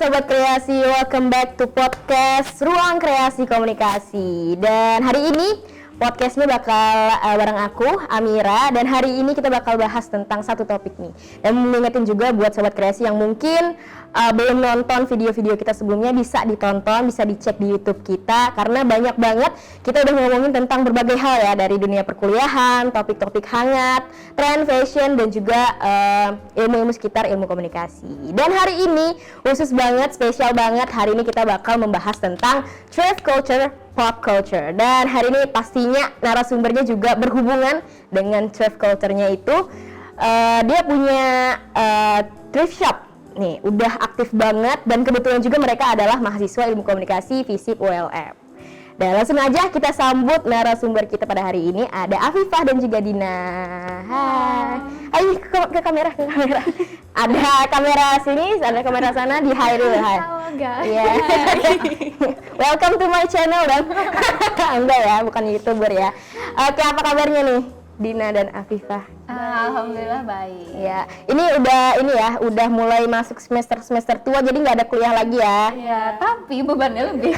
Sobat Kreasi, welcome back to podcast Ruang Kreasi Komunikasi. Dan hari ini podcastnya bakal bareng aku, Amira. Dan hari ini kita bakal bahas tentang satu topik nih. Dan mengingetin juga buat Sobat Kreasi yang mungkin belum nonton video-video kita sebelumnya, bisa ditonton, bisa dicek di YouTube kita. Karena banyak banget kita udah ngomongin tentang berbagai hal ya, dari dunia perkuliahan, topik-topik hangat, tren fashion, dan juga ilmu-ilmu sekitar ilmu komunikasi. Dan hari ini khusus banget, spesial banget, hari ini kita bakal membahas tentang thrift culture, pop culture. Dan hari ini pastinya narasumbernya juga berhubungan dengan thrift culture-nya itu. Dia punya thrift shop nih, udah aktif banget, dan kebetulan juga mereka adalah mahasiswa ilmu komunikasi FISIP ULM. Dan langsung aja kita sambut narasumber kita pada hari ini, ada Afifah dan juga Dina. Hai. Ayo ke kamera, Ada kamera sini, ada kamera sana, di hai dulu. Hai. Halo guys. Yeah. Welcome to my channel dan enggak ya, bukan YouTuber ya. Oke, apa kabarnya nih Dina dan Afifah? Alhamdulillah baik. Ya, ini udah mulai masuk semester tua, jadi nggak ada kuliah lagi ya. Iya, tapi bebannya lebih.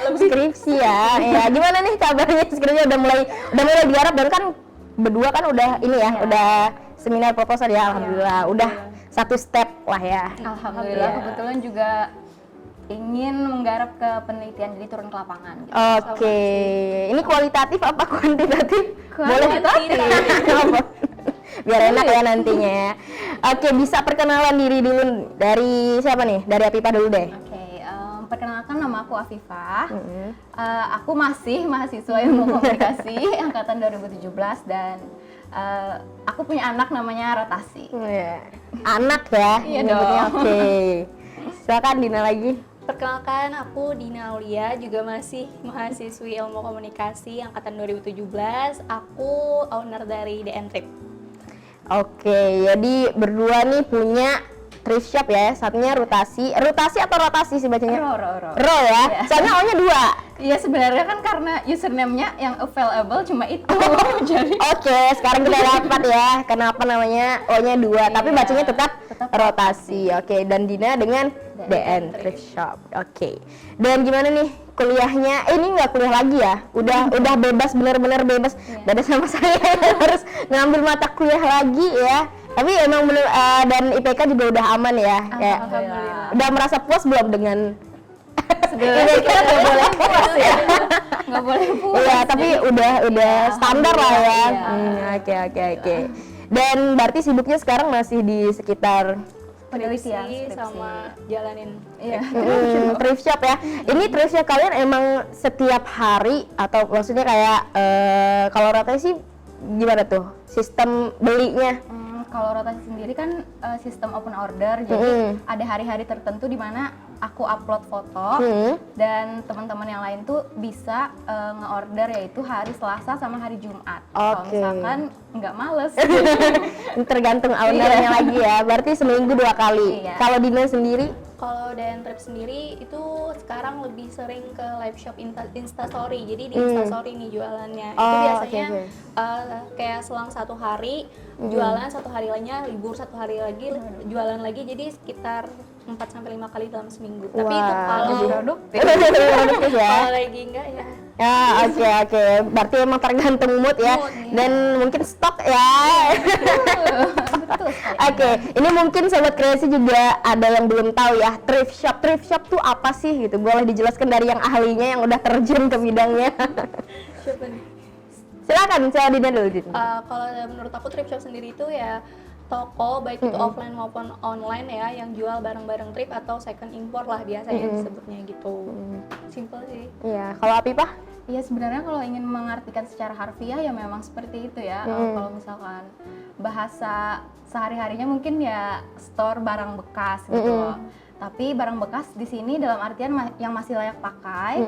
Lebih skripsi ya. Ya, gimana nih kabarnya? Skripsinya udah mulai digarap, dan kan berdua kan udah ini ya, udah seminar proposal ya. Alhamdulillah, udah satu step lah ya. Alhamdulillah, kebetulan juga ingin menggarap ke penelitian, jadi turun ke lapangan gitu. Oke. Ini kualitatif apa kuantitatif? Kualitatif. Biar enak ya nantinya ya. Oke, bisa perkenalan diri dulu dari siapa nih? Dari Afifah dulu deh. Oke, perkenalkan, nama aku Afifah. Aku masih mahasiswa ilmu komunikasi angkatan 2017, dan aku punya anak namanya Ratasi. Anak ya? Iya nyebutnya. dong. Oke. Silakan Dina lagi. Perkenalkan, aku Dina Aulia, juga masih mahasiswi ilmu komunikasi angkatan 2017. Aku owner dari DN Trip. Oke, jadi berdua nih punya thrift shop ya. Satunya Rotasi atau Rotasi sih bacanya? Ro ya? Iya. Soalnya O-nya 2. Iya, sebenarnya kan karena username-nya yang available cuma itu. Jadi Oke, sekarang kita dapat ya kenapa namanya O-nya 2, tapi Iya, bacanya tetap tetap Rotasi. Oke, dan Dina dengan DN Thrift Shop. Oke. Dan gimana nih kuliahnya? Ini nggak kuliah lagi ya? Udah bebas, bener-bener bebas. Beda sama saya yang harus ngambil mata kuliah lagi ya. Tapi emang bener, dan IPK juga udah aman ya. Kayak Alhamdulillah. udah merasa puas belum dengan Sebenarnya kita nggak boleh puas ya. Nggak boleh puas. Iya, tapi udah standar lah ya. Alhamdulillah, Oke. Dan berarti sibuknya sekarang masih di sekitar Penelitian, Skripsi sama jalanin. Iya. thrift shop ya. Ini thrift shop kalian emang setiap hari atau maksudnya kayak kalau Rotasi sih gimana tuh sistem belinya? Kalau Rotasi sendiri kan sistem open order, jadi ada hari-hari tertentu di mana aku upload foto dan teman-teman yang lain tuh bisa nge-order, yaitu hari Selasa sama hari Jumat. Kalau Oke. misalkan nggak males. Tergantung ownernya lagi ya. Berarti seminggu 2 kali. Iya. Kalau Dina sendiri? Kalau DN Trip sendiri itu sekarang lebih sering ke live shop Instastory. Jadi di Instastory nih jualannya. Itu Oh, biasanya oke. kayak selang 1 hari jualan, 1 hari lainnya libur, 1 hari lagi jualan lagi. Jadi sekitar 4-5 kali dalam seminggu. Tapi itu kalau lebih produktif. Produktif ya. kalau lagi enggak ya. Ya, oke. Berarti emang tergantung mood ya. Mood, iya. Dan mungkin stok ya. Betul sekali. Oke, ini mungkin Sobat Kreasi juga ada yang belum tahu ya, thrift shop. Thrift shop tuh apa sih gitu? Boleh dijelaskan dari yang ahlinya, yang udah terjun ke bidangnya. Siapa nih? Silakan, saya Dina dulu. Din. Kalau menurut aku thrift shop sendiri itu ya toko, baik itu offline maupun online ya, yang jual barang-barang thrift atau second import lah biasanya disebutnya gitu. Simple sih. Iya, kalau Afifah? Iya, sebenarnya kalau ingin mengartikan secara harfiah ya memang seperti itu ya. Kalau misalkan bahasa sehari-harinya mungkin ya store barang bekas gitu loh. Tapi barang bekas di sini dalam artian yang masih layak pakai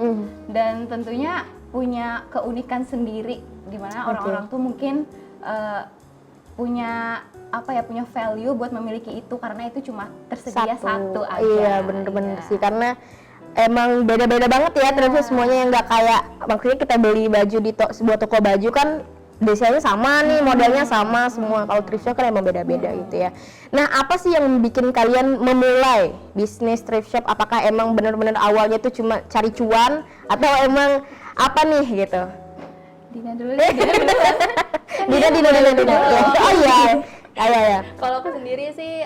dan tentunya punya keunikan sendiri, di mana orang-orang tuh mungkin punya punya value buat memiliki itu, karena itu cuma tersedia satu aja. Iya, bener-bener sih, karena emang beda-beda banget ya, terus semuanya yang nggak kayak, maksudnya kita beli baju di sebuah toko baju kan desainnya sama nih, modelnya sama semua. Kalau thrift shop kan emang beda-beda gitu ya. Nah, apa sih yang bikin kalian memulai bisnis thrift shop? Apakah emang benar-benar awalnya tuh cuma cari cuan atau emang apa nih gitu? Dina dulu deh, Dina dulu. Dina. Oh iya. Ya. Kalau aku sendiri sih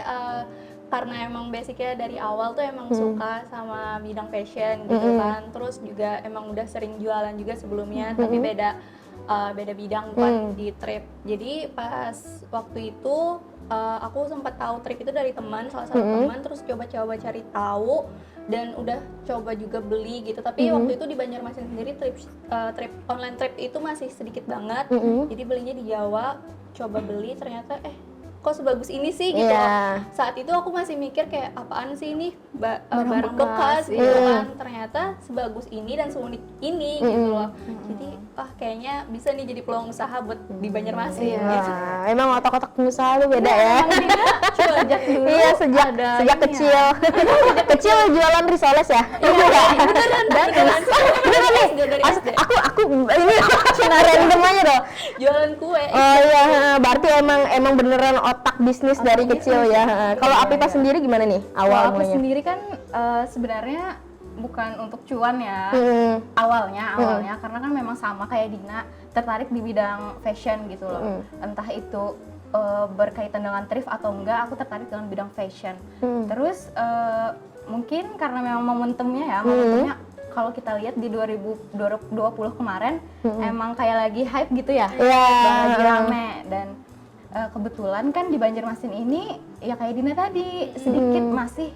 karena emang basicnya dari awal tuh emang suka sama bidang fashion gitu kan, terus juga emang udah sering jualan juga sebelumnya, tapi beda bidang bukan di thrift. Jadi pas waktu itu aku sempat tahu thrift itu dari teman, salah satu teman, terus coba-coba cari tahu dan udah coba juga beli gitu. Tapi waktu itu di Banjarmasin sendiri thrift online thrift itu masih sedikit banget, jadi belinya di Jawa, coba beli ternyata kok sebagus ini sih gitu. Saat itu aku masih mikir kayak apaan sih ini barang bekas gitu kan, ternyata sebagus ini dan seunik ini gitu loh. Jadi kayaknya bisa nih jadi peluang usaha buat di Banjarmasin gitu. Emang otak-otak pengusaha lu beda ya. Sejak dulu Iya, sejak kecil. Kecil jualan risoles ya? Iya. Beneran nih. Aku ini cina random aja dong. Jualan kue. Oh iya, berarti emang beneran otak bisnis dari kecil ya. Kalau Apipa sendiri gimana nih awal Aku mulanya? sendiri kan sebenarnya bukan untuk cuan ya. Awalnya karena kan memang sama kayak Dina, tertarik di bidang fashion gitu loh. Entah itu berkaitan dengan thrift atau enggak, aku tertarik dengan bidang fashion. Terus mungkin karena memang momentumnya kalau kita lihat di 2020 kemarin emang kayak lagi hype gitu ya, lagi rame. Dan kebetulan kan di Banjarmasin ini ya kayak Dina tadi sedikit masih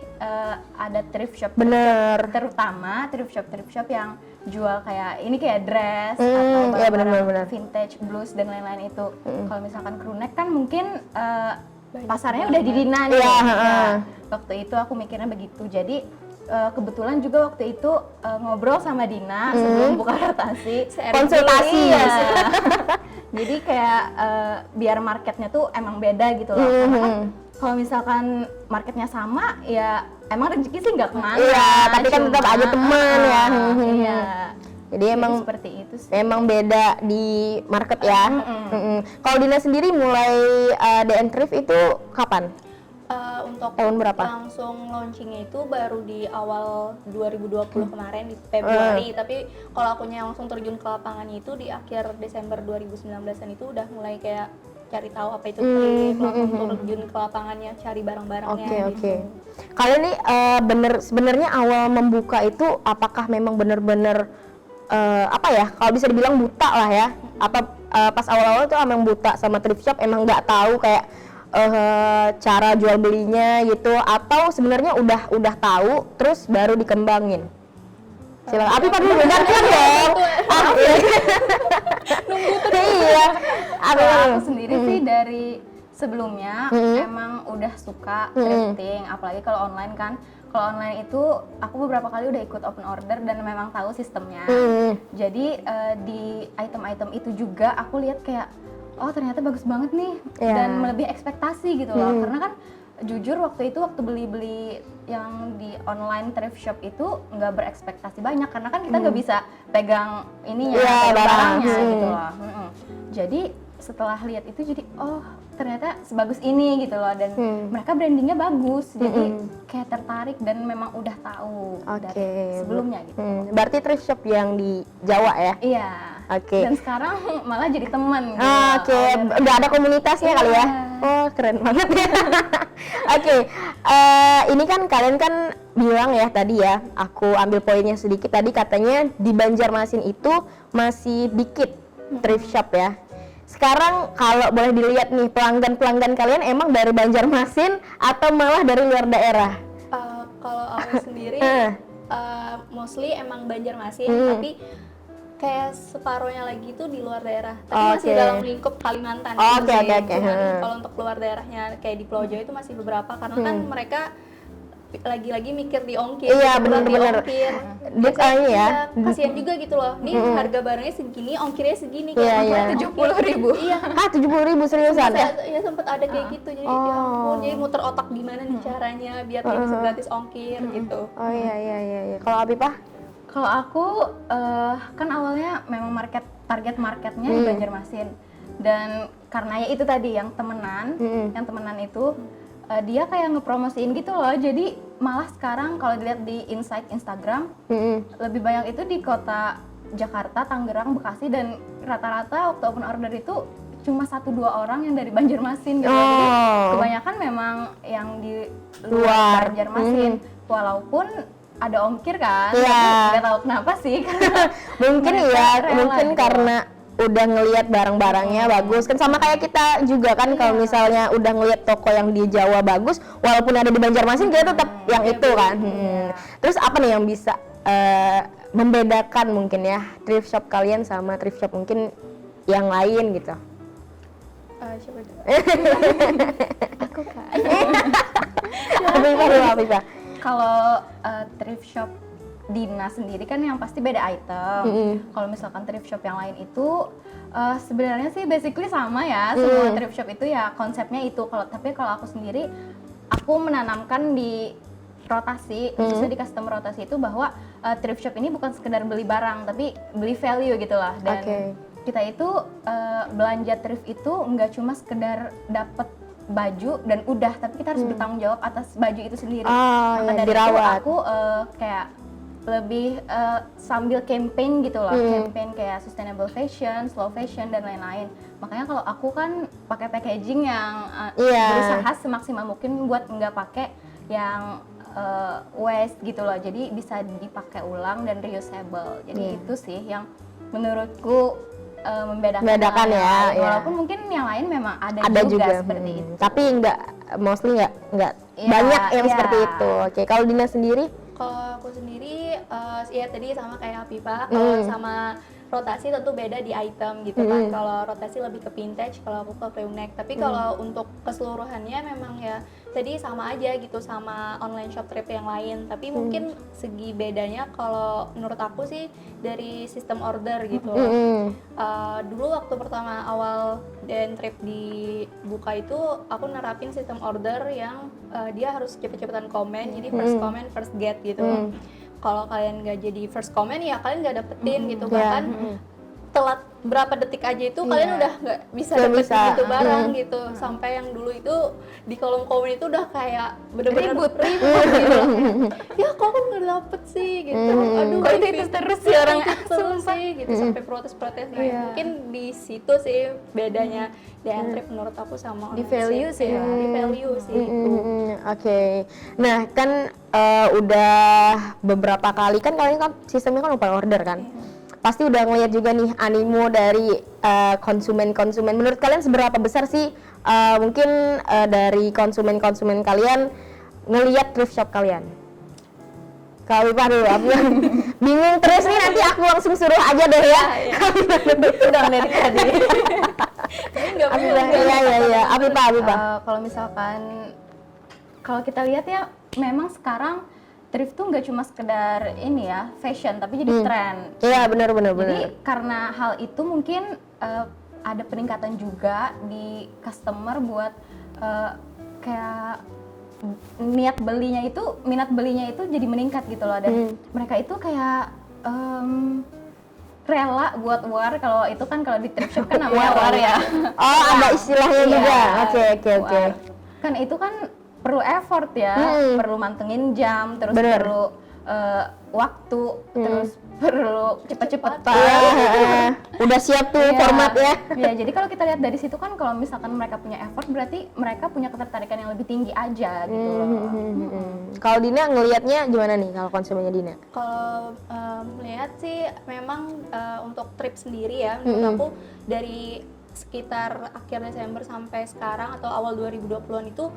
ada thrift shop. Bener. Terutama thrift shop yang jual kayak ini kayak dress atau barang-barang vintage, blues dan lain-lain itu. Kalau misalkan crew neck kan mungkin pasarnya udah di Dina nih. Waktu itu aku mikirnya begitu. Jadi kebetulan juga waktu itu ngobrol sama Dina sebelum buka rotasi, konsultasi ya. Jadi kayak biar marketnya tuh emang beda gitu loh. Karena kan kalau misalkan marketnya sama ya emang rezeki sih nggak kemana. Iya, tapi kan tetap aja teman ya. Iya. Jadi emang seperti itu sih. Emang beda di market ya. Kalau Dina sendiri mulai DN Thrift itu kapan? Untuk tahun berapa? Langsung launchingnya itu baru di awal 2020 kemarin di Februari, tapi kalau akunya langsung terjun ke lapangannya itu di akhir Desember 2019an itu udah mulai kayak cari tahu apa itu thrift, langsung terjun ke lapangannya cari barang-barangnya. Oke. Kalian nih sebenarnya awal membuka itu apakah memang benar-benar apa ya, kalau bisa dibilang buta lah ya, apa pas awal-awal tuh emang buta sama thrift shop, emang nggak tahu kayak cara jual belinya gitu, atau sebenarnya udah tahu terus baru dikembangin? Silakan. Api dulu gantian dong. Iya. Aku sendiri sih dari sebelumnya emang udah suka thrifting, apalagi kalau online kan. Kalau online itu aku beberapa kali udah ikut open order dan memang tahu sistemnya. Jadi di item-item itu juga aku lihat kayak ternyata bagus banget nih dan melebihi ekspektasi gitu loh. Karena kan jujur waktu beli-beli yang di online thrift shop itu nggak berekspektasi banyak, karena kan kita nggak bisa pegang ininya, barangnya gitu loh. Jadi setelah lihat itu jadi ternyata sebagus ini gitu loh, dan mereka brandingnya bagus, jadi kayak tertarik dan memang udah tahu dari sebelumnya gitu. Berarti thrift shop yang di Jawa ya? Iya. Dan sekarang malah jadi teman. Udah ada komunitasnya kali ya? Oh, keren banget ya. Ini kan kalian kan bilang ya tadi ya, aku ambil poinnya sedikit tadi, katanya di Banjarmasin itu masih dikit thrift shop ya. Sekarang kalau boleh dilihat nih, pelanggan kalian emang dari Banjarmasin atau malah dari luar daerah? Kalau aku sendiri mostly emang Banjarmasin, tapi kayak separuhnya lagi tuh di luar daerah, tapi masih dalam lingkup Kalimantan. Kalau untuk luar daerahnya kayak di Pulau Jawa itu masih beberapa, karena kan mereka lagi-lagi mikir di ongkir. Iya, benar-benar. Kasihan juga gitu loh. Nih harga barangnya segini, ongkirnya segini. Iya. 70.000. Iya. 70.000 seriusan? Ya sempat ada kayak gitu. Jadi ya ampun, jadi muter otak gimana nih caranya biar dia bisa gratis ongkir gitu. Oh iya. Kalau Abipah? Kalau aku kan awalnya memang target marketnya di Banjarmasin. Dan karena ya itu tadi yang temenan itu dia kayak ngepromosiin gitu loh. Jadi malah sekarang kalau dilihat di insight Instagram lebih banyak itu di kota Jakarta, Tangerang, Bekasi, dan rata-rata waktu open order itu cuma 1-2 orang yang dari Banjarmasin gitu. Jadi kebanyakan memang yang di luar Banjarmasin. Walaupun ada ongkir kan, tapi nggak tahu kenapa sih. Mungkin rela mungkin gitu. karena udah ngelihat barang-barangnya bagus kan, sama kayak kita juga kan. Kalau misalnya udah ngelihat toko yang di Jawa bagus, walaupun ada di Banjarmasin kita tetap yang itu kan. Terus apa nih yang bisa membedakan mungkin ya thrift shop kalian sama thrift shop mungkin yang lain gitu? Siapa dulu? Aku kan. Apa? Kalau thrift shop Dina sendiri kan yang pasti beda item. Kalau misalkan thrift shop yang lain itu sebenarnya sih basically sama ya. Semua thrift shop itu ya konsepnya itu. Kalau aku sendiri, aku menanamkan di rotasi, khususnya di custom rotasi itu bahwa thrift shop ini bukan sekedar beli barang, tapi beli value gitu lah. Dan kita itu belanja thrift itu nggak cuma sekedar dapet baju dan udah, tapi kita harus bertanggung jawab atas baju itu sendiri. Maka dari itu aku kayak lebih sambil campaign gitu loh, campaign kayak sustainable fashion, slow fashion, dan lain-lain. Makanya kalau aku kan pakai packaging yang berusaha semaksimal mungkin buat nggak pakai yang waste gitu loh, jadi bisa dipakai ulang dan reusable. Jadi itu sih yang menurutku membedakan ya. Walaupun mungkin yang lain memang ada juga seperti itu. Tapi mostly nggak banyak yang seperti itu. Oke, kalau Dina sendiri? Kalau aku sendiri, ya tadi sama kayak Apipa, kalau sama rotasi tentu beda di item gitu kan. Kalau rotasi lebih ke vintage, kalau aku ke pre-neck. Tapi kalau untuk keseluruhannya memang ya tadi sama aja gitu sama online shop thrift yang lain. Tapi mungkin segi bedanya kalau menurut aku sih dari sistem order gitu. Dulu waktu pertama awal dan thrift dibuka itu aku nerapin sistem order yang dia harus cepet-cepetan komen, jadi first comment first get gitu. Kalau kalian nggak jadi first comment ya kalian nggak dapetin gitu. Bahkan telat berapa detik aja itu kalian udah nggak bisa dapetin gitu barang gitu. Sampai yang dulu itu di kolom komen itu udah kayak bener-bener ribut gitu. Ya kok aku nggak dapet sih gitu. Aduh kok itu terus sih orang terus sih gitu, sampai protes-protes. Nah, mungkin di situ sih bedanya dan thrift menurut aku sama di value sih ya. Di value sih itu. Oke. Nah, kan udah beberapa kali kan kalian kan sistemnya kan open order kan. Pasti udah ngeliat juga nih animo dari konsumen-konsumen. Menurut kalian seberapa besar sih mungkin dari konsumen-konsumen kalian ngeliat thrift shop kalian? Kalau Wipa dulu, aku bingung terus nih, nanti aku langsung suruh aja deh ya. Udah dari tadi. Iya. Apipa. Kalau misalkan kalau kita lihat ya, memang sekarang thrift tuh nggak cuma sekedar ini ya fashion, tapi jadi tren. Iya benar. Jadi karena hal itu mungkin ada peningkatan juga di customer buat kayak minat belinya itu jadi meningkat gitu loh, dan mereka itu kayak rela buat war. Kalau itu kan kalau di thrift shop kan namanya war ya. Oh ada istilahnya juga. Oke. Kan itu kan perlu effort ya, perlu mantengin jam, terus perlu waktu, terus perlu cepet-cepetan. Udah siap tuh format ya. Ya, jadi kalau kita lihat dari situ kan kalau misalkan mereka punya effort berarti mereka punya ketertarikan yang lebih tinggi aja gitu loh. Kalau Dina ngelihatnya gimana nih kalau konsumennya Dina? Kalau melihat sih memang untuk trip sendiri ya, menurut aku dari sekitar akhir Desember sampai sekarang atau awal 2020-an itu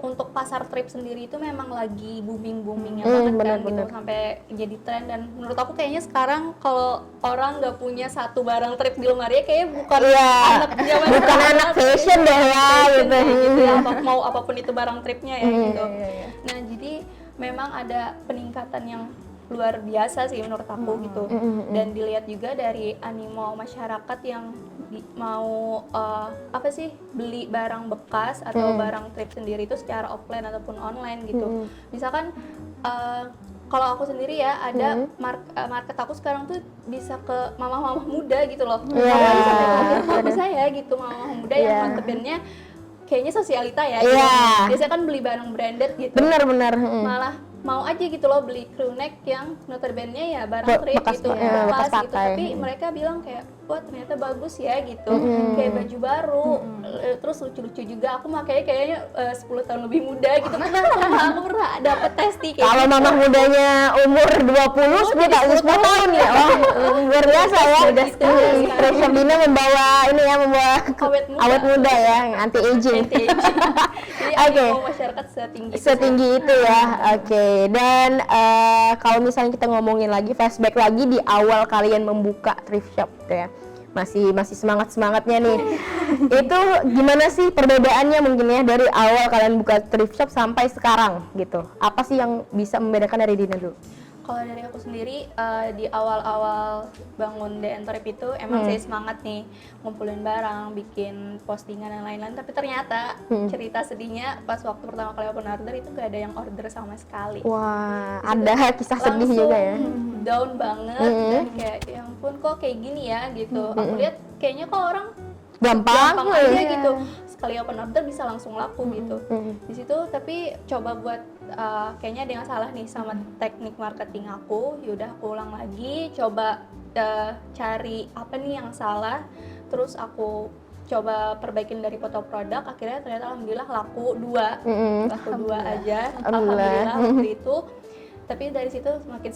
untuk pasar trip sendiri itu memang lagi booming-boomingnya banget gitu, sampai jadi tren. Dan menurut aku kayaknya sekarang kalau orang nggak punya satu barang trip di lemari kayaknya bukan anak zaman bukan anak fashion deh ya gitu. Ya, mau apapun itu barang tripnya ya gitu. Nah jadi memang ada peningkatan yang luar biasa sih menurut aku gitu. Dan dilihat juga dari animo masyarakat yang mau beli barang bekas atau barang trip sendiri itu secara offline ataupun online gitu. Misalkan kalau aku sendiri ya ada market aku sekarang tuh bisa ke mama-mama muda gitu loh. Iya. Aku sampai kaget kok bisa ya gitu mama-mama muda yang notabene kayaknya sosialita ya. Iya. Gitu. Biasanya kan beli barang branded gitu. Benar. Malah mau aja gitu loh beli crew neck yang notabene ya barang thrift Bekas- gitu, bekas bekas gitu. pakai. Tapi mereka bilang kayak wah ternyata bagus ya gitu, kayak baju baru, terus lucu-lucu juga. Aku makanya kayaknya 10 tahun lebih muda gitu karena aku pernah dapet testi kayak Kalau gitu. mama mudanya umur 20, 10 tahun ya. Wah, luar biasa ya. Gitu. Thrift shop Dina membawa awet muda ya, anti aging. Jadi Oke. mau masyarakat setinggi itu sih. Setinggi itu ya. Oke. Dan kalau misalnya kita ngomongin lagi flashback lagi di awal kalian membuka thrift shop gitu ya. Masih semangatnya nih. Itu gimana sih perbedaannya mungkin ya dari awal kalian buka thrift shop sampai sekarang gitu. Apa sih yang bisa membedakan dari Dina dulu? Kalau dari aku sendiri di awal-awal bangun The Trip itu emang saya semangat nih ngumpulin barang, bikin postingan dan lain-lain. Tapi ternyata cerita sedihnya pas waktu pertama kali open order itu gak ada yang order sama sekali. Wah, ada kisah sedih juga ya. Down banget dan kayak ya ampun kok kayak gini ya gitu. Aku lihat kayaknya kok orang Gampang aja ya. gitu. Sekali open order bisa langsung laku gitu. Di situ tapi coba buat kayaknya ada yang salah nih sama teknik marketing aku. Yaudah aku ulang lagi, coba cari apa nih yang salah. Terus aku coba perbaikin dari foto produk. Akhirnya ternyata alhamdulillah laku 2 aja. Alhamdulillah waktu itu. Tapi dari situ semakin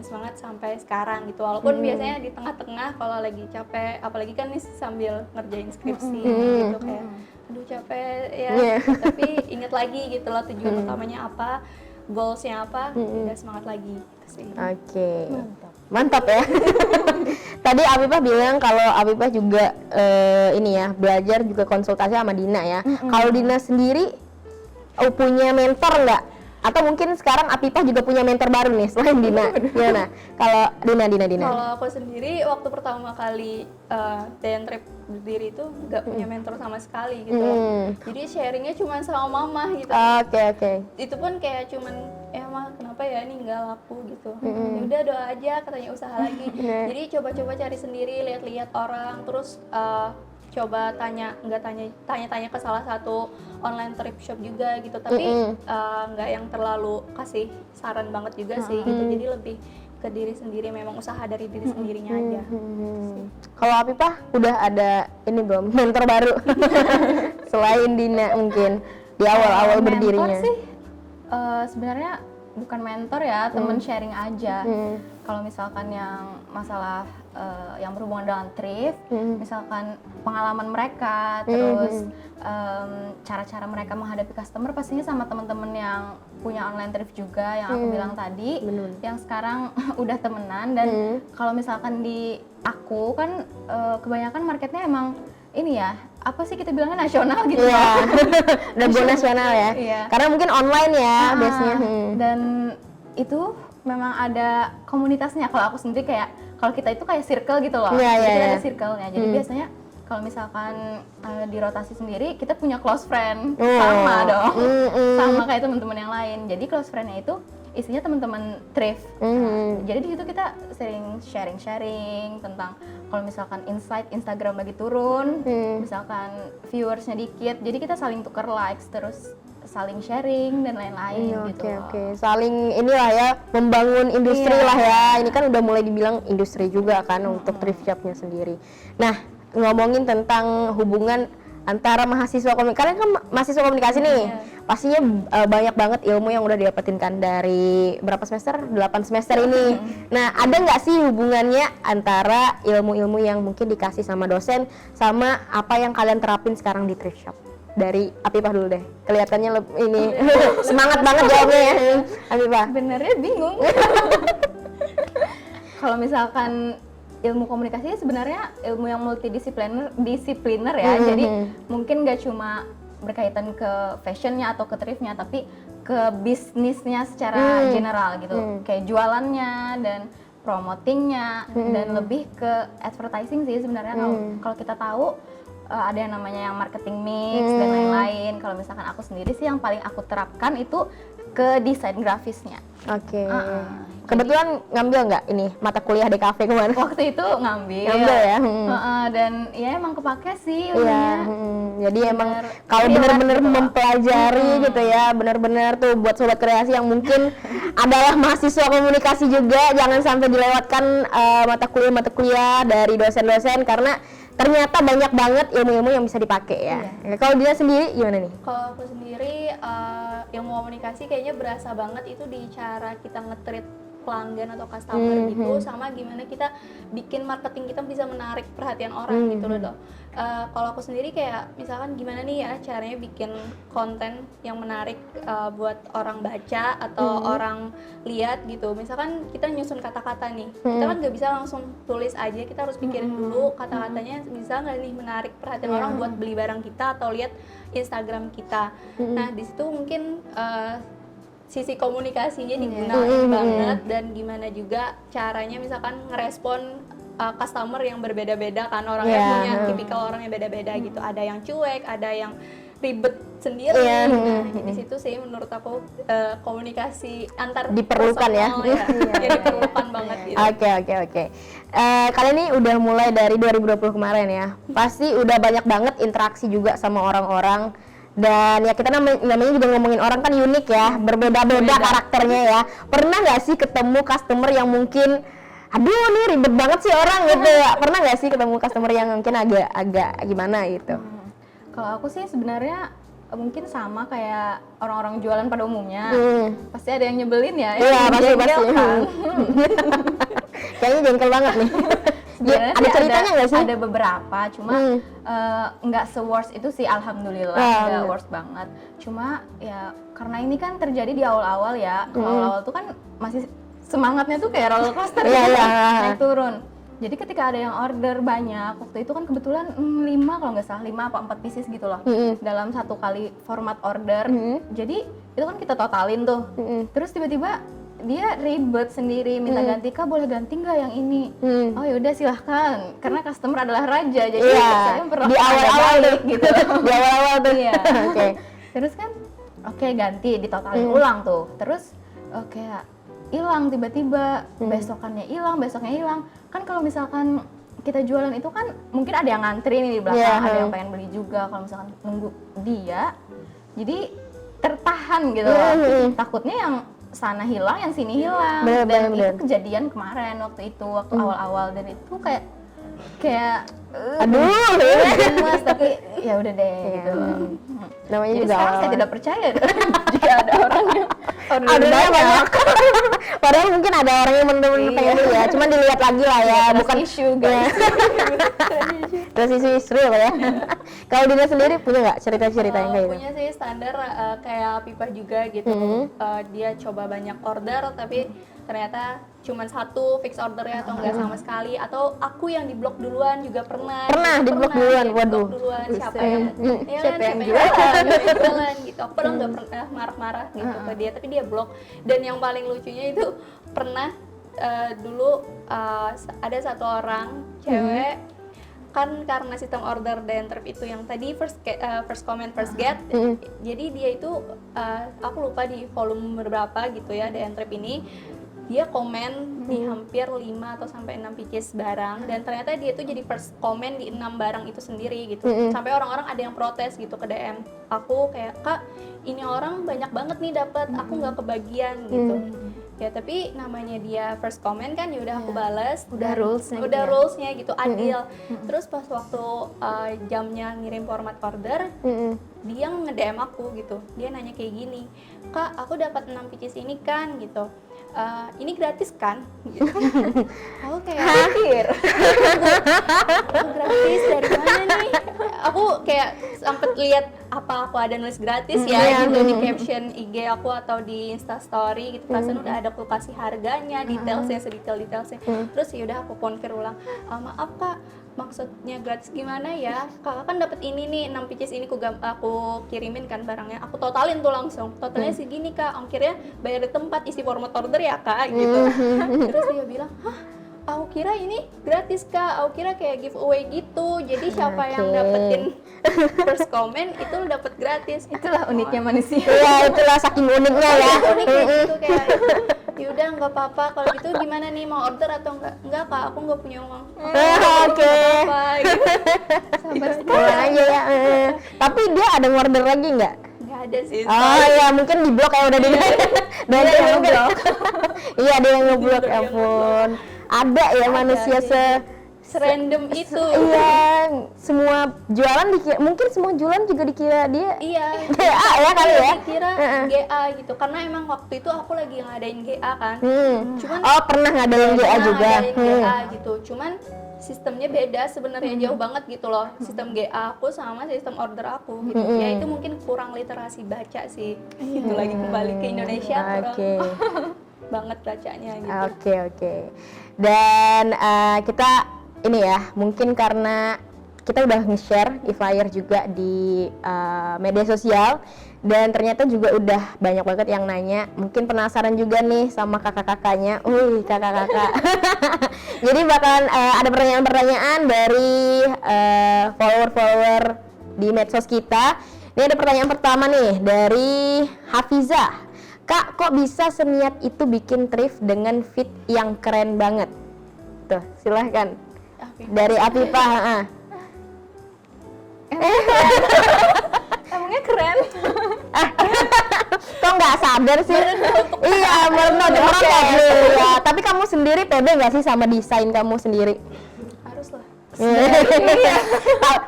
semangat sampai sekarang gitu. Walaupun biasanya di tengah-tengah kalau lagi capek, apalagi kan nih sambil ngerjain skripsi gitu kayak aduh capek ya, tapi inget lagi gitu loh tujuan utamanya apa, goalsnya apa, udah semangat lagi gitu sih. Oke. Mantap ya. Tadi Afifah bilang kalau Afifah juga ini ya, belajar juga konsultasi sama Dina ya. Kalau Dina sendiri punya mentor nggak? Atau mungkin sekarang Afifah juga punya mentor baru nih selain Dina. Gimana? Kalau Dina. Kalau aku sendiri waktu pertama kali The Trip berdiri itu nggak punya mentor sama sekali gitu. Jadi sharingnya cuma sama mama gitu. Oke. Itu pun kayak cuman mah kenapa ya ini nggak laku gitu. Ya udah doa aja katanya usaha lagi. Jadi coba-coba cari sendiri, lihat-lihat orang, terus coba tanya ke salah satu online thrift shop juga gitu, tapi nggak yang terlalu kasih saran banget juga sih gitu. Jadi lebih ke diri sendiri, memang usaha dari diri sendirinya aja. Kalau Afifah udah ada ini belum mentor baru selain Dina mungkin di awal-awal berdirinya? Mentor sih sebenarnya bukan mentor ya, temen sharing aja. Kalau misalkan yang masalah yang berhubungan dengan thrift, misalkan pengalaman mereka, terus cara-cara mereka menghadapi customer pastinya sama teman-teman yang punya online thrift juga yang aku bilang tadi, yang sekarang udah temenan. Dan kalau misalkan di aku kan kebanyakan marketnya emang ini ya, apa sih kita bilangnya nasional gitu ya. Udah go nasional ya. Iya. Karena mungkin online ya biasanya. Dan itu memang ada komunitasnya. Kalau aku sendiri kayak kalau kita itu kayak circle gitu loh. Iya, Jadi iya, ada iya. circle-nya. Jadi biasanya kalau misalkan di rotasi sendiri kita punya close friend sama dong. Sama kayak teman-teman yang lain. Jadi close friend-nya itu isinya teman-teman thrift. Jadi di situ kita sering sharing tentang kalau misalkan insight Instagram lagi turun, misalkan viewersnya dikit, jadi kita saling tuker likes, terus saling sharing dan lain-lain gitu. Oke. Saling inilah ya, membangun industri lah ya. Ini kan udah mulai dibilang industri juga kan untuk thrift shopnya sendiri. Nah, ngomongin tentang hubungan antara mahasiswa komunikasi, kalian kan mahasiswa komunikasi nih, pastinya banyak banget ilmu yang udah didapetin kan dari berapa semester? 8 semester ini. Nah, ada nggak sih hubungannya antara ilmu-ilmu yang mungkin dikasih sama dosen sama apa yang kalian terapin sekarang di thrift shop? Dari Afifah dulu deh, kelihatannya ini semangat banget jawabnya ya, Afifah. Sebenarnya bingung. Kalau misalkan ilmu komunikasi sebenarnya ilmu yang multidisipliner ya. Jadi mungkin gak cuma berkaitan ke fashionnya atau ke thriftnya, tapi ke bisnisnya secara general gitu. Kayak jualannya dan promotingnya dan lebih ke advertising sih sebenarnya. Kalau kita tahu ada yang namanya yang marketing mix dan lain-lain. Kalau misalkan aku sendiri sih yang paling aku terapkan itu ke desain grafisnya. Oke. Ah, Kebetulan ngambil nggak ini mata kuliah DKV kemarin? Waktu itu ngambil. Ngambil ya? Dan ya emang kepake sih Iya, ilmunya. jadi emang Bener kalau relate benar-benar gitu loh. mempelajari gitu ya, benar-benar tuh buat sobat kreasi yang mungkin adalah mahasiswa komunikasi juga, jangan sampai dilewatkan mata kuliah dari dosen-dosen karena ternyata banyak banget ilmu-ilmu yang bisa dipakai ya. Kalau dia sendiri gimana nih? Kalau aku sendiri ilmu komunikasi kayaknya berasa banget itu di cara kita nge-treat pelanggan atau customer gitu, sama gimana kita bikin marketing kita bisa menarik perhatian orang gitu loh. Kalau aku sendiri kayak misalkan gimana nih ya caranya bikin konten yang menarik buat orang baca atau orang lihat gitu. Misalkan kita nyusun kata-kata nih, kita kan nggak bisa langsung tulis aja, kita harus pikirin dulu kata-katanya bisa nggak nih menarik perhatian orang buat beli barang kita atau lihat Instagram kita. Nah di situ mungkin sisi komunikasinya digunakan banget, dan gimana juga caranya misalkan ngerespon customer yang berbeda-beda kan, orangnya punya tipikal orang yang beda-beda gitu, ada yang cuek, ada yang ribet sendiri. Nah di situ sih menurut aku komunikasi antar Diperlukan ya? ya diperlukan banget gitu. Oke. Kalian ini udah mulai dari 2020 kemarin ya, pasti udah banyak banget interaksi juga sama orang-orang. Dan ya kita namanya juga ngomongin orang kan unik ya, berbeda-beda karakternya ya. Pernah nggak sih ketemu customer yang mungkin, aduh nih ribet banget sih orang gitu ya? Pernah nggak sih ketemu customer yang mungkin agak gimana gitu? Kalau aku sih sebenarnya mungkin sama kayak orang-orang jualan pada umumnya. Pasti ada yang nyebelin ya. Iya pasti. Kan? Kayaknya jengkel banget nih. Sebenarnya Ada ceritanya nggak sih? Ada beberapa, cuma nggak se-worst itu sih, alhamdulillah nggak worst banget. Cuma ya karena ini kan terjadi di awal-awal ya. Awal-awal tuh kan masih semangatnya tuh kayak roller coaster gitu, naik turun. Jadi ketika ada yang order banyak, waktu itu kan kebetulan 5 kalau nggak salah 5 apa 4 pieces gitu loh dalam satu kali format order. Jadi itu kan kita totalin tuh. Terus tiba-tiba dia ribet sendiri, minta ganti, Kak boleh ganti nggak yang ini? Oh yaudah silahkan, karena customer adalah raja, jadi saya perlu di awal-awal tuh gitu. Di awal-awal tuh ya. Oke. Terus kan oke, ganti, ditotalin ulang tuh. Terus kayak hilang tiba-tiba, besoknya hilang. Kan kalau misalkan kita jualan itu kan mungkin ada yang ngantri nih di belakang, ada yang pengen beli juga. Kalau misalkan nunggu dia, jadi tertahan gitu loh. Takutnya yang sana hilang, yang sini hilang. Dan itu kejadian kemarin waktu awal-awal, dan itu kayak aduh mas, tapi ya udah deh gitu. Namanya Jadi juga sekarang saya tidak percaya jika ada orang yang ordernya banyak. Padahal mungkin ada orang yang bener-bener pengen beli ya, cuman dilihat lagi lah ya, bukan isu guys. terus isu real ya. Kalau Dina sendiri punya nggak cerita-cerita yang kayak gitu? Punya sih standar kayak Pipa juga gitu. Dia coba banyak order tapi ternyata cuma satu fix ordernya atau enggak sama sekali, atau aku yang diblok duluan juga pernah Di-blok duluan, waduh. Siapa yang jualan gitu. Aku pernah nggak pernah marah-marah gitu ke dia, tapi dia blok. Dan yang paling lucunya itu pernah dulu ada satu orang cewek, kan karena sistem order dan trip itu yang tadi first comment first get, jadi dia itu aku lupa di volume berapa gitu ya dan trip ini, dia komen di hampir 5 atau sampai 6 pieces barang, dan ternyata dia tuh jadi first comment di 6 barang itu sendiri gitu. Sampai orang-orang ada yang protes gitu ke DM aku kayak, Kak ini orang banyak banget nih dapat, aku nggak kebagian gitu. Ya tapi namanya dia first comment kan, ya udah aku balas, udah rulesnya gitu, adil. Terus pas waktu jamnya ngirim format order, dia nge-DM aku gitu, dia nanya kayak gini, Kak aku dapat 6 pieces ini kan gitu, ini gratis kan? Gitu. Aku kayak pikir, gratis dari mana nih? Aku kayak sempet lihat apa aku ada nulis gratis ya gitu di caption IG aku atau di Instastory gitu. Perasaan udah ada aku kasih harganya, detailsnya sedetail-detailsnya. Terus ya udah aku konfirm ulang, maaf Kak, maksudnya gratis gimana ya? Kakak kan dapat ini nih 6 pieces ini aku kirimin kan barangnya. Aku totalin tuh langsung. Totalnya segini Kak, ongkirnya bayar di tempat, isi format order ya Kak gitu. Terus dia bilang, "Hah? aku kira ini gratis Kak, aku kira kayak giveaway gitu, jadi siapa yang Oke. dapetin first comment itu lu dapet gratis. Itulah uniknya manusia. Iya, itulah saking uniknya ya. Unik kayak gitu, kayak yaudah nggak apa-apa, kalau gitu gimana nih, mau order atau enggak Kak, aku nggak punya uang. Oke. Apa gitu. Sabar Pulang aja ya. Tapi dia ada order lagi nggak? Nggak ada sih. Oh iya, mungkin di blok ya udah di. Dan dia yang ngeblok. Iya, dia yang ngeblok, ya ampun. Ada ya manusia sih. Serandom itu. Iya, semua jualan dikira, mungkin semua jualan juga dikira dia Iya. GA ya kali ya. Dikira GA gitu, karena emang waktu itu aku lagi ngadain GA kan. Cuman Oh, pernah ngadain GA pernah juga. ngadain GA gitu. Cuman sistemnya beda sebenarnya, jauh banget gitu loh. Sistem GA aku sama sistem order aku gitu. Ya itu mungkin kurang literasi baca sih. Itu lagi kembali ke Indonesia kurang Oke. banget bacanya gitu. Oke. Dan kita ini ya, mungkin karena kita udah nge-share e-flyer juga di media sosial dan ternyata juga udah banyak banget yang nanya, mungkin penasaran juga nih sama kakak-kakaknya. Kakak-kakak. Jadi bakalan ada pertanyaan-pertanyaan dari follower-follower di medsos kita. Ini ada pertanyaan pertama nih dari Hafizah. Kak, kok bisa seniat itu bikin thrift dengan fit yang keren banget? Tuh, silahkan. Dari Afifah. Emangnya keren. Kok nggak sadar sih? Iya, merendah ya. Tapi kamu sendiri pede nggak sih sama desain kamu sendiri? Harus lah.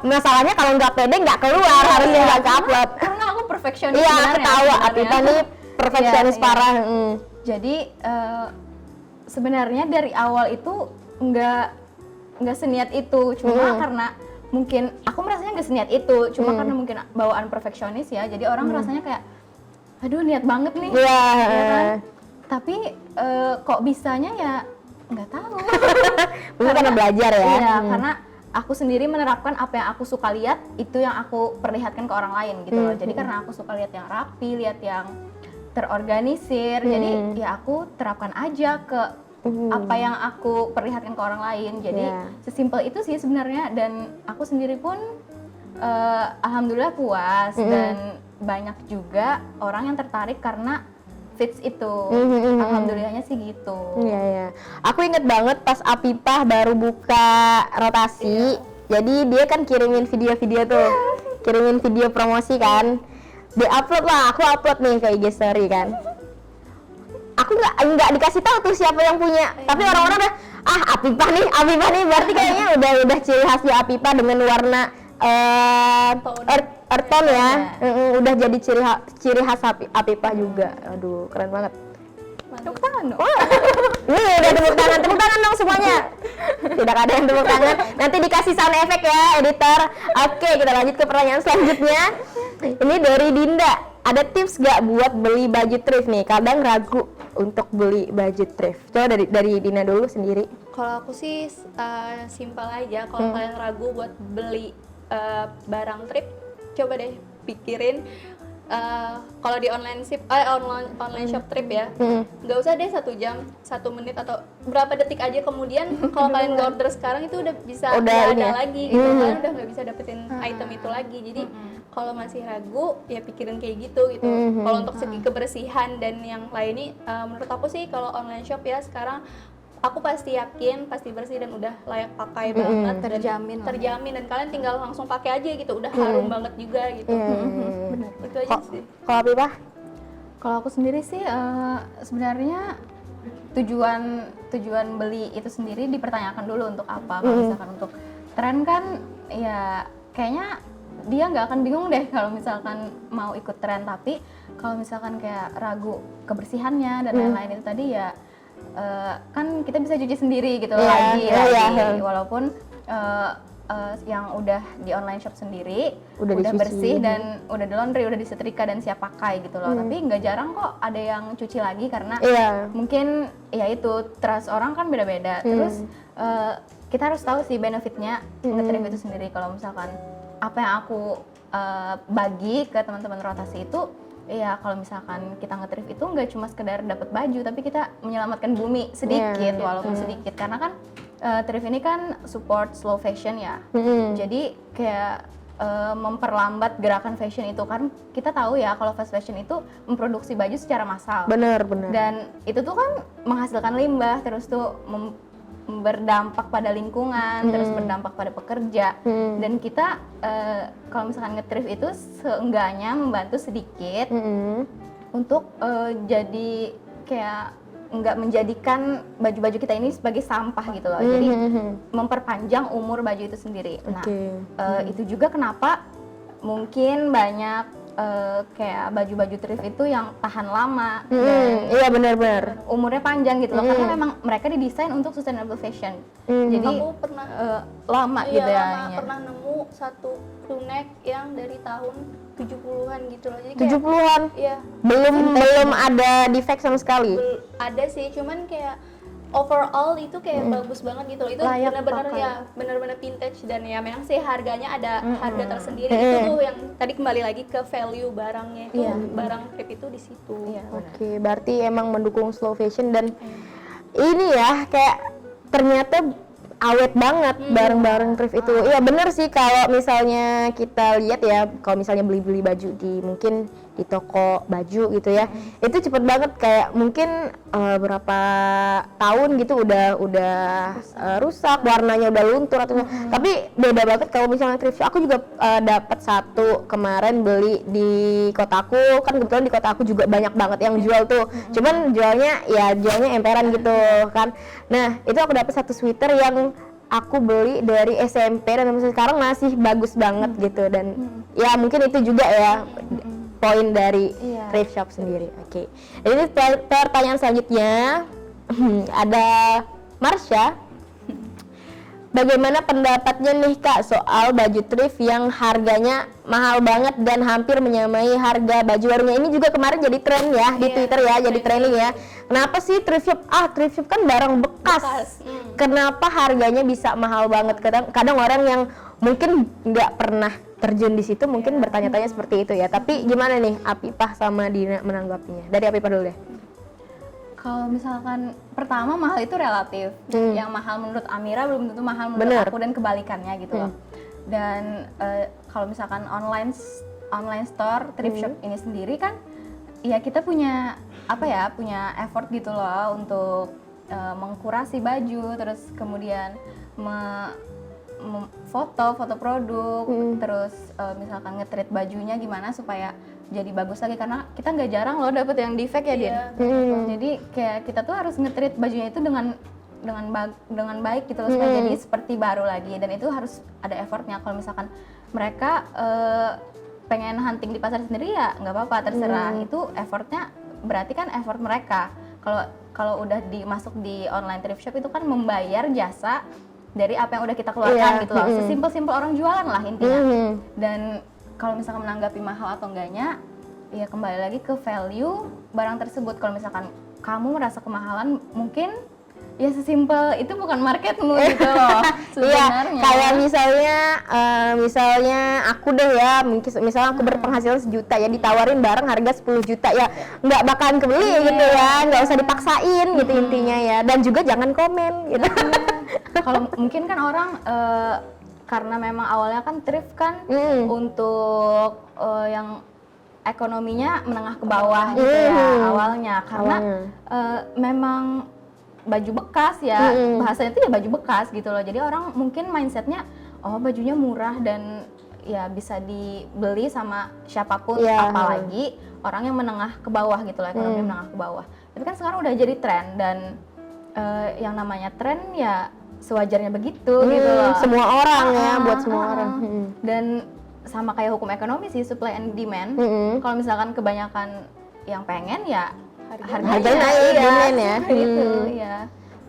Masalahnya kalau nggak pede nggak keluar, harusnya nggak upload. Karena aku perfeksionis Iya, sebenarnya. ketawa. Afifah nih perfeksionis Iya. parah. Jadi sebenarnya dari awal itu nggak seniat itu, cuma karena mungkin aku merasanya nggak seniat itu, cuma karena mungkin bawaan perfeksionis ya, jadi orang rasanya kayak aduh niat banget nih. Iya. Ya kan? Tapi kok bisanya ya nggak tahu. Mungkin karena belajar ya. Iya, karena aku sendiri menerapkan apa yang aku suka lihat, itu yang aku perlihatkan ke orang lain gitu loh. Jadi karena aku suka lihat yang rapi, lihat yang terorganisir, jadi ya aku terapkan aja ke apa yang aku perlihatkan ke orang lain. Jadi sesimpel itu sih sebenarnya, dan aku sendiri pun alhamdulillah puas dan banyak juga orang yang tertarik karena fits itu. Alhamdulillahnya sih gitu. Iya. Aku inget banget pas Afifah baru buka rotasi, jadi dia kan kirimin video-video tuh, kirimin video promosi kan, di-upload lah, aku upload nih ke IG story kan. Aku nggak dikasih tahu tuh siapa yang punya, tapi orang-orang udah Afifah nih, berarti kayaknya udah ciri khasnya Afifah dengan warna earth tone ya. Udah jadi ciri khas Afifah juga. Aduh, keren banget. Tepuk tangan dong. Nih udah tepuk tangan dong semuanya. Tidak ada yang tepuk tangan. Nanti dikasih sound effect ya, editor. Oke, kita lanjut ke pertanyaan selanjutnya. Ini dari Dinda. Ada tips gak buat beli baju thrift nih? Kadang ragu untuk beli baju thrift. Coba dari Dinda dulu sendiri. Kalau aku sih simpel aja. Kalau kalian ragu buat beli barang thrift, coba deh pikirin. Kalau di online shop thrift ya, nggak usah deh 1 jam, 1 menit atau berapa detik aja kemudian kalau kalian order sekarang itu udah bisa nggak ada lagi gitu, kalian udah nggak bisa dapetin item itu lagi. Jadi kalau masih ragu ya pikirin kayak gitu. Kalau untuk segi kebersihan dan yang lain ini, menurut aku sih kalau online shop ya sekarang aku pasti yakin pasti bersih dan udah layak pakai banget, Terjamin lah. terjamin, dan kalian tinggal langsung pakai aja gitu, udah harum banget juga gitu. Benar. Itu aja sih. Kalau Afifah? Kalau aku sendiri sih sebenarnya tujuan beli itu sendiri dipertanyakan dulu untuk apa. Kalau misalkan untuk tren kan ya kayaknya dia nggak akan bingung deh kalau misalkan mau ikut tren, tapi kalau misalkan kayak ragu kebersihannya dan lain-lain itu tadi ya kan kita bisa cuci sendiri gitu lagi. Walaupun yang udah di online shop sendiri udah bersih dan udah di laundry, udah disetrika dan siap pakai gitu loh. Tapi nggak jarang kok ada yang cuci lagi karena mungkin ya itu trust orang kan beda-beda. Terus kita harus tahu sih benefitnya nge-thrift itu sendiri. Kalau misalkan apa yang aku bagi ke teman-teman rotasi itu, ya kalau misalkan kita nge-thrift itu nggak cuma sekedar dapat baju, tapi kita menyelamatkan bumi sedikit, walaupun sedikit. Karena kan thrift ini kan support slow fashion ya. Jadi kayak memperlambat gerakan fashion itu, kan kita tahu ya kalau fast fashion itu memproduksi baju secara massal. Benar. Dan itu tuh kan menghasilkan limbah, terus tuh berdampak pada lingkungan, terus berdampak pada pekerja. Dan kita kalau misalkan nge-thrift itu seenggaknya membantu sedikit untuk jadi kayak nggak menjadikan baju-baju kita ini sebagai sampah gitu loh. Jadi memperpanjang umur baju itu sendiri. Nah, itu juga kenapa mungkin banyak kayak baju-baju thrift itu yang tahan lama dan iya benar. umurnya panjang gitu loh, karena memang mereka didesain untuk sustainable fashion. Jadi Aku pernah lama iya, gitu ya. lama pernah nemu satu crew neck yang dari tahun 70-an gitu loh. Jadi kayak 70-an. iya, Belum ada defect sama sekali. ada sih, cuman kayak overall itu kayak bagus banget gitu loh. Itu Layak benar-benar pakai. ya, benar-benar vintage, dan ya memang sih harganya ada harga tersendiri. Itu tuh yang tadi kembali lagi ke value barangnya itu, barang thrift itu di situ. Iya, benar. Oke, berarti emang mendukung slow fashion dan ini ya kayak ternyata awet banget barang-barang thrift itu. Iya bener sih, kalau misalnya kita lihat ya, kalau misalnya beli-beli baju di mungkin di toko baju gitu ya, itu cepet banget, kayak mungkin berapa tahun gitu udah rusak, warnanya udah luntur atau tapi beda banget kalau misalnya thrift shop. Aku juga dapat satu kemarin beli di kotaku, kan kebetulan di kota aku juga banyak banget yang jual tuh, cuman jualnya emperan gitu kan. Nah itu aku dapat satu sweater yang aku beli dari SMP dan sampai sekarang masih bagus banget gitu, dan ya mungkin itu juga ya poin dari thrift shop sendiri. Oke. Jadi pertanyaan selanjutnya ada Marsha. Bagaimana pendapatnya nih Kak soal baju thrift yang harganya mahal banget dan hampir menyamai harga baju barunya? Ini juga kemarin jadi tren ya di Twitter ya, jadi trending ya. Kenapa sih thrift shop? Thrift shop kan barang bekas. Kenapa harganya bisa mahal banget? Kadang orang yang mungkin nggak pernah terjun di situ mungkin bertanya-tanya seperti itu ya. Tapi gimana nih Apipah sama Dina menanggapinya? Dari Apipah dulu deh. Kalau misalkan pertama mahal itu relatif, yang mahal menurut Amira belum tentu mahal menurut aku dan kebalikannya gitu loh. Dan kalau misalkan online store thrift shop ini sendiri kan, ya kita punya punya effort gitu loh untuk mengkurasi baju, terus kemudian foto produk, terus misalkan nge-treat bajunya gimana supaya jadi bagus lagi, karena kita nggak jarang loh dapet yang defect ya Din. Jadi kayak kita tuh harus nge-treat bajunya itu dengan baik gitu loh, supaya jadi seperti baru lagi, dan itu harus ada effortnya. Kalau misalkan mereka pengen hunting di pasar sendiri ya nggak apa-apa, terserah. Itu effortnya berarti kan effort mereka. Kalau udah masuk di online thrift shop itu kan membayar jasa dari apa yang udah kita keluarkan gitu loh. Sesimpel-simpel orang jualan lah intinya. Dan kalau misalkan menanggapi mahal atau enggaknya, ya kembali lagi ke value barang tersebut. Kalau misalkan kamu merasa kemahalan, mungkin ya sesimpel itu bukan marketmu gitu loh sebenarnya. Iya, kayak misalnya aku deh ya, misalnya aku berpenghasilan 1 juta ya, ditawarin barang harga 10 juta ya nggak bakalan kebeli gitu ya, nggak usah dipaksain gitu intinya ya. Dan juga jangan komen gitu. Kalau mungkin kan orang karena memang awalnya kan thrift kan untuk yang ekonominya menengah ke bawah gitu ya awalnya, karena memang baju bekas ya, bahasanya itu ya baju bekas gitu loh. Jadi orang mungkin mindsetnya bajunya murah dan ya bisa dibeli sama siapapun, apalagi orang yang menengah ke bawah gitu loh, ekonomi menengah ke bawah. Tapi kan sekarang udah jadi tren, dan yang namanya tren ya sewajarnya begitu gitu loh. Semua orang ya, buat semua orang. Dan sama kayak hukum ekonomi sih, supply and demand. Kalau misalkan kebanyakan yang pengen ya harganya naik, demand ya. Gitu ya.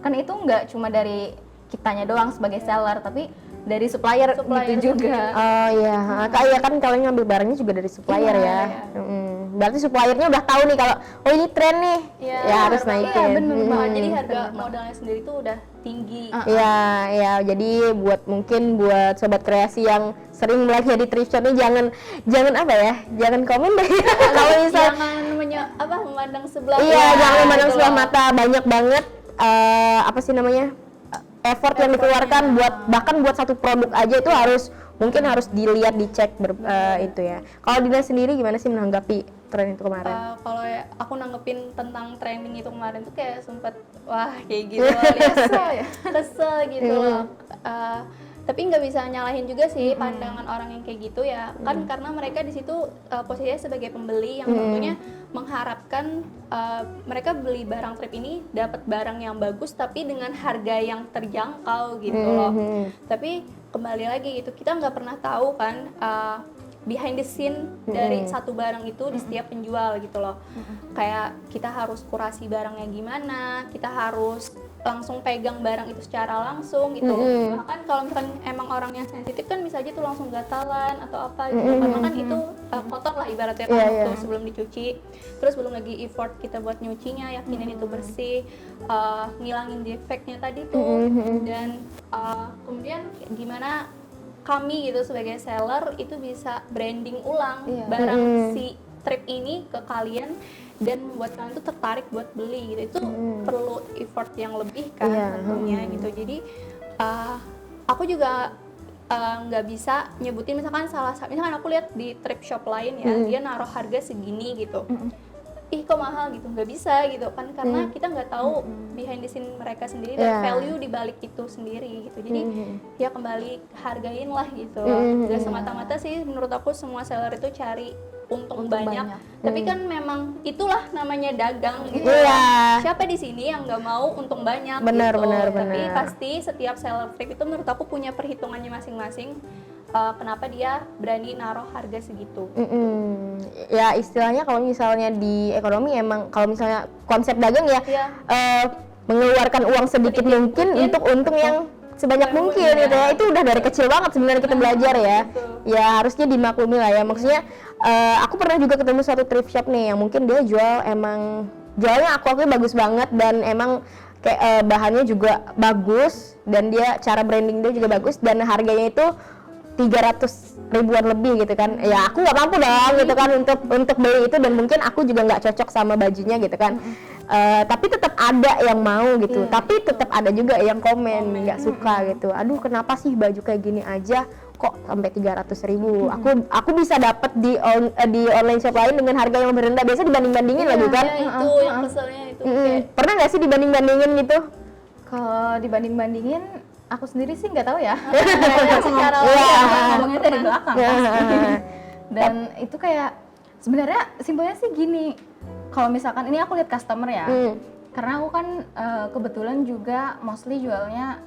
Kan itu nggak cuma dari kitanya doang sebagai seller, tapi dari supplier gitu juga. Oh iya, kayak kan kalau ngambil barangnya juga dari supplier ya. Berarti suppliernya udah tahu nih kalau ini tren nih, ya harus naikin. Iya bener banget. Jadi harga modalnya sendiri tuh udah tinggi. Iya, jadi mungkin buat sobat kreasi yang sering belanja di thrift shop ini jangan komen deh. Kalau misal jangan memandang sebelah. Iya, jangan memandang sebelah mata, banyak banget effort yang dikeluarkan buat bahkan buat satu produk aja itu mungkin harus dilihat, dicek itu ya. Kalau Dina sendiri gimana sih menanggapi tren itu kemarin? Kalau ya, aku nanggepin tentang trending itu kemarin tuh kayak sempet wah kayak gitu loh, kesel gitu loh. Tapi nggak bisa nyalahin juga sih pandangan orang yang kayak gitu ya, kan karena mereka di situ posisinya sebagai pembeli yang tentunya mengharapkan mereka beli barang trip ini dapat barang yang bagus tapi dengan harga yang terjangkau gitu loh. Tapi kembali lagi gitu, kita nggak pernah tahu kan behind the scene dari satu barang itu di setiap penjual gitu loh. Kayak kita harus kurasi barangnya gimana, kita harus langsung pegang barang itu secara langsung gitu. Bahkan kalau misalkan emang orang yang sensitif kan bisa aja tuh langsung gatalan atau apa gitu. Karena kan itu kotor lah ibaratnya kan waktu sebelum dicuci. Terus belum lagi effort kita buat nyucinya, yakinin itu bersih, ngilangin defeknya tadi tuh. Dan kemudian gimana kami gitu sebagai seller itu bisa branding ulang barang si trip ini ke kalian dan membuat kalian tuh tertarik buat beli gitu. Itu perlu effort yang lebih kan tentunya gitu. Jadi aku juga nggak bisa nyebutin misalkan misalkan aku lihat di trip shop lain ya, dia naruh harga segini gitu. Ih kok mahal gitu, nggak bisa gitu kan, karena kita nggak tahu behind the scene mereka sendiri dan value di balik itu sendiri gitu. Jadi ya kembali hargain lah gitu. Gak semata-mata sih menurut aku semua seller itu cari untung banyak. Tapi kan memang itulah namanya dagang gitu. Siapa di sini yang nggak mau untung banyak gitu. Tapi pasti setiap seller trip itu menurut aku punya perhitungannya masing-masing. Kenapa dia berani naruh harga segitu. Ya istilahnya kalau misalnya di ekonomi emang kalau misalnya konsep dagang ya mengeluarkan uang sedikit mungkin untuk untung yang sebanyak mungkin gitu ya. Itu udah dari kecil banget sebenarnya kita belajar ya. Ya harusnya dimaklumi lah ya. Maksudnya aku pernah juga ketemu suatu thrift shop nih yang mungkin dia jualnya aku bagus banget dan emang kayak bahannya juga bagus dan dia cara branding dia juga bagus dan harganya itu 300 ribuan lebih gitu kan. Ya aku nggak mampu dong gitu kan untuk beli itu dan mungkin aku juga nggak cocok sama bajunya gitu kan. Tapi tetap ada yang mau gitu. Tapi tetap ada juga yang komen nggak suka gitu. Aduh kenapa sih baju kayak gini aja kok sampai 300 ribu. Aku bisa dapat di online shop lain dengan harga yang lebih rendah. Biasa dibanding-bandingin lagi kan. Itu yang keselnya itu. Pernah nggak sih dibanding-bandingin gitu? Kalau dibanding-bandingin aku sendiri sih nggak tahu ya. Secara ngomongnya dari belakang pasti. Dan itu kayak sebenarnya simpelnya sih gini. Kalau misalkan ini aku lihat customer ya. Karena aku kan kebetulan juga mostly jualnya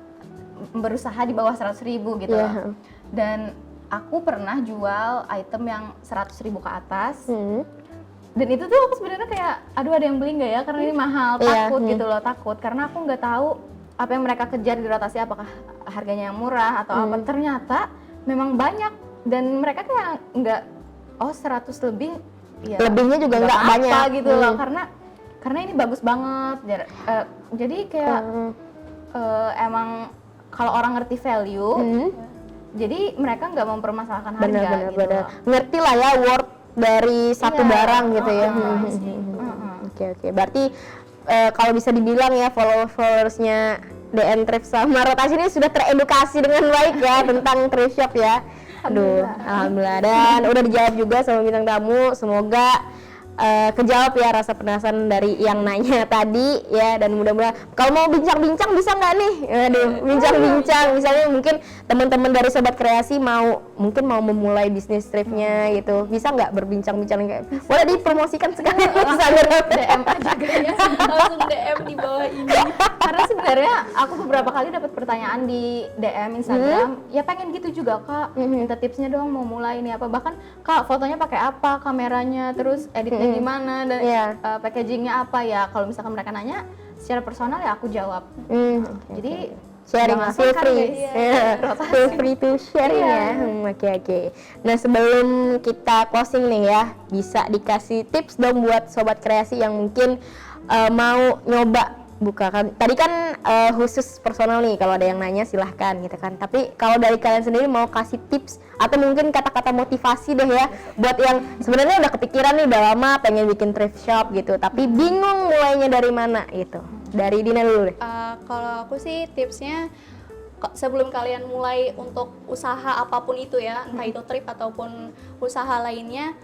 berusaha di bawah 100 ribu gitu loh. Dan aku pernah jual item yang 100 ribu ke atas. Dan itu tuh aku sebenarnya kayak aduh ada yang beli nggak ya karena ini mahal, takut gitu loh, takut karena aku nggak tahu apa yang mereka kejar di rotasi, apakah harganya yang murah atau apa. Ternyata memang banyak dan mereka kayak nggak 100 lebih ya lebihnya juga nggak banyak gitu loh, karena ini bagus banget. Jadi kayak emang kalau orang ngerti value jadi mereka nggak mempermasalahkan harga gitu loh. Ngerti lah ya worth dari satu barang gitu ya. Oke. Berarti kalau bisa dibilang ya followersnya DN Thrift sama Rotasi ini sudah teredukasi dengan baik ya tentang thrift shop ya. Aduh, alhamdulillah. Dan udah dijawab juga sama bintang tamu. Semoga kejawab ya rasa penasaran dari yang nanya tadi ya, dan mudah-mudahan kalau mau bincang-bincang bisa nggak nih? Aduh, bincang-bincang misalnya mungkin teman-teman dari Sobat Kreasi mungkin mau memulai bisnis thriftnya gitu, bisa nggak berbincang-bincang kayak boleh dipromosikan sekali Instagram DM aja ya, langsung DM di bawah ini. Karena sebenarnya aku beberapa kali dapat pertanyaan di DM Instagram, ya pengen gitu juga Kak, minta tipsnya dong mau mulai ini apa, bahkan Kak fotonya pakai apa, kameranya, terus editnya gimana, dan packagingnya apa ya. Kalau misalkan mereka nanya secara personal ya aku jawab. Jadi sharing, feel free to sharing ya. Oke. Nah sebelum kita closing nih ya, bisa dikasih tips dong buat Sobat Kreasi yang mungkin mau nyoba buka kan, tadi kan khusus personal nih, kalau ada yang nanya silahkan gitu kan. Tapi kalau dari kalian sendiri mau kasih tips atau mungkin kata-kata motivasi deh ya buat yang sebenarnya udah kepikiran nih udah lama pengen bikin thrift shop gitu tapi bingung mulainya dari mana gitu. Dari Dina dulu deh. Kalau aku sih tipsnya sebelum kalian mulai untuk usaha apapun itu ya, entah itu trip ataupun usaha lainnya,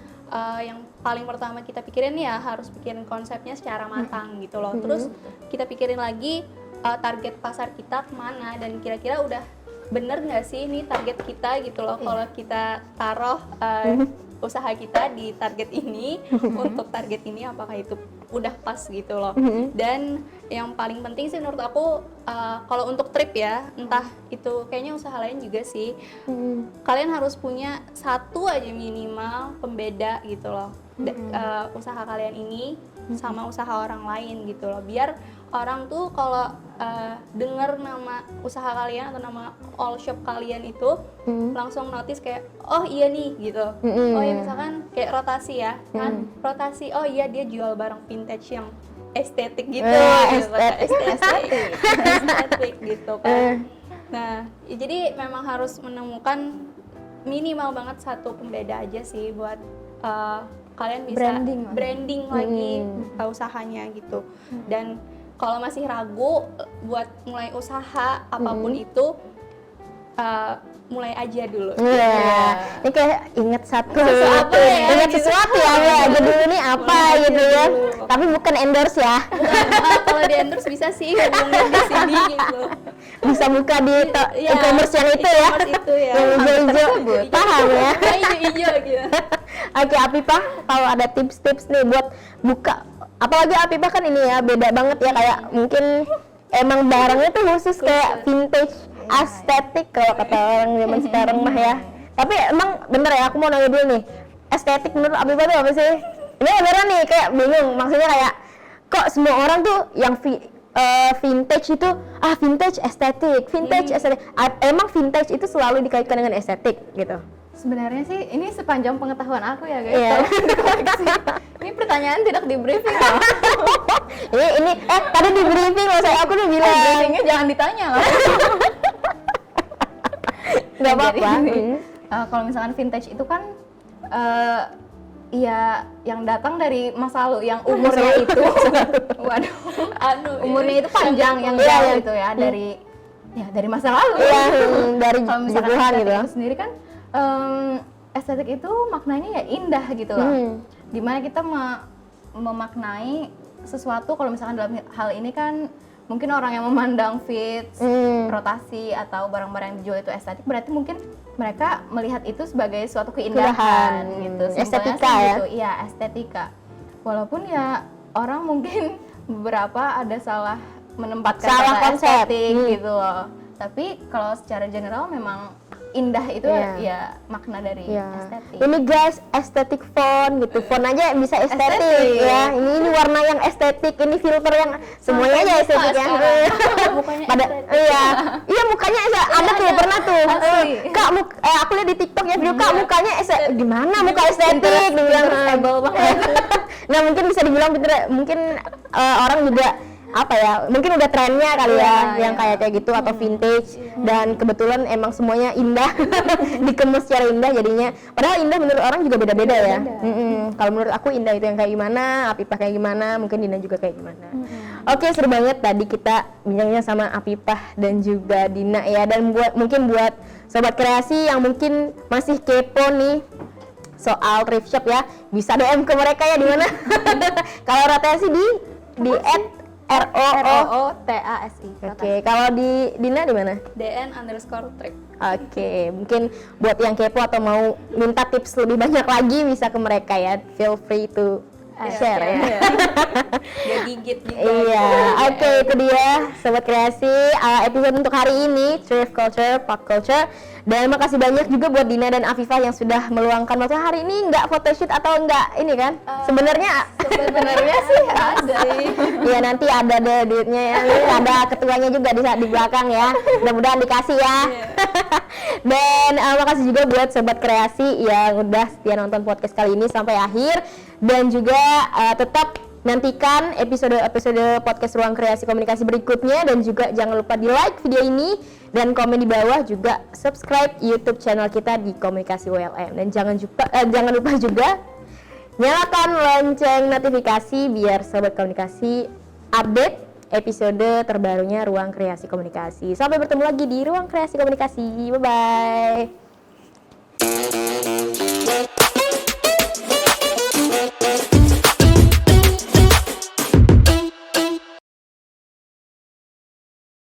yang paling pertama kita pikirin ya harus pikirin konsepnya secara matang gitu loh. Terus kita pikirin lagi target pasar kita kemana dan kira-kira udah bener nggak sih ini target kita gitu loh. Kalau kita taruh usaha kita di target ini untuk target ini apakah itu udah pas gitu loh. Dan yang paling penting sih menurut aku kalau untuk trip ya, entah itu kayaknya usaha lain juga sih, kalian harus punya satu aja minimal pembeda gitu loh. Usaha kalian ini sama usaha orang lain gitu loh, biar orang tuh kalau dengar nama usaha kalian atau nama all shop kalian itu langsung notice kayak oh iya nih gitu. Oh ya misalkan kayak rotasi ya kan, rotasi oh iya dia jual barang vintage yang estetik gitu, estetik gitu kan. Nah jadi memang harus menemukan minimal banget satu pembeda aja sih buat kalian bisa branding lagi usahanya gitu. Dan kalau masih ragu buat mulai usaha apapun itu, mulai aja dulu. Ini kayak inget sesuatu ya, aja dulu nih apa gitu ya. Tapi bukan endorse ya. Kalau di endorse bisa sih hubungin di sini gitu. Bisa buka di e-commerce yang itu ya. Itu ya. Yang hijau-hijau, paham ya. Hijau-hijau gitu. Oke, Apifah, kalau ada tips-tips nih buat buka, apalagi Apifah kan ini ya beda banget ya, kayak mungkin emang barangnya tuh khusus kayak vintage, estetik kalau kata orang zaman sekarang mah ya. Tapi emang bener ya, aku mau nanya dulu nih, estetik menurut Apifah tuh apa sih? Ini beneran nih kayak bingung, maksudnya kayak kok semua orang tuh yang vintage itu vintage estetik, emang vintage itu selalu dikaitkan dengan estetik gitu? Sebenarnya sih ini sepanjang pengetahuan aku ya guys. Iya. Ini pertanyaan tidak di briefing loh. ini tadi di briefing loh, aku udah bilang. Briefingnya jangan ditanya loh. Gak apa-apa. Kalau misalkan vintage itu kan ya yang datang dari masa lalu yang umurnya itu umurnya itu panjang yang jauh itu ya, dari masa lalu. Dari kalau misalkan Tuhan estetik gitu. itu sendiri kan estetik itu maknanya ya indah gitu loh. Dimana kita memaknai sesuatu, kalau misalkan dalam hal ini kan mungkin orang yang memandang fits, rotasi atau barang-barang yang dijual itu estetik, berarti mungkin mereka melihat itu sebagai suatu keindahan gitu. Estetika ya? Gitu. Iya, estetika. Walaupun ya orang mungkin beberapa ada salah menempatkan kata estetik gitu loh. Tapi kalau secara general memang indah itu ya makna dari estetik. Ini guys, estetik font gitu. Font aja bisa estetik ya. Ini warna yang estetik, ini filter yang semuanya aja estetik ya. Mukanya Iya mukanya ada tuh pernah tuh. Kak, aku lihat di TikTok ya video Kak mukanya gimana muka estetik dibilang banget. Nah, mungkin bisa dibilang mungkin orang juga apa ya, mungkin udah trennya kali yang kayak gitu atau vintage, dan kebetulan emang semuanya indah dikemas secara indah jadinya, padahal indah menurut orang juga beda-beda ya. Kalau menurut aku indah itu yang kayak gimana, Apifah kayak gimana, mungkin Dina juga kayak gimana. Oke, seru banget tadi kita bincangnya sama Apifah dan juga Dina ya, dan mungkin buat sobat kreasi yang mungkin masih kepo nih soal thrift shop ya, bisa DM ke mereka ya di mana. Kalau rotasi di ROOTASI. Oke, kalau di Dina di mana? DN_trip. Oke, mungkin buat yang kepo atau mau minta tips lebih banyak lagi bisa ke mereka ya. Feel free to share ya. Dia gigit juga. Iya, oke, itu dia sobat kreasi episode untuk hari ini, thrift culture, pop culture. Dan makasih banyak juga buat Dina dan Afifah yang sudah meluangkan waktu hari ini. Nggak photoshoot atau nggak ini kan? Sebenarnya sih ada. Iya, nanti ada deh duitnya ya. Ada ketuanya juga di belakang ya. Mudah-mudahan dikasih ya. Dan makasih juga buat sobat kreasi yang udah setia nonton podcast kali ini sampai akhir. Dan juga tetap nantikan episode podcast Ruang Kreasi Komunikasi berikutnya, dan juga jangan lupa di like video ini dan komen di bawah, juga subscribe YouTube channel kita di Komunikasi WLM, dan jangan lupa juga nyalakan lonceng notifikasi biar sobat komunikasi update episode terbarunya Ruang Kreasi Komunikasi. Sampai bertemu lagi di Ruang Kreasi Komunikasi. Bye-bye.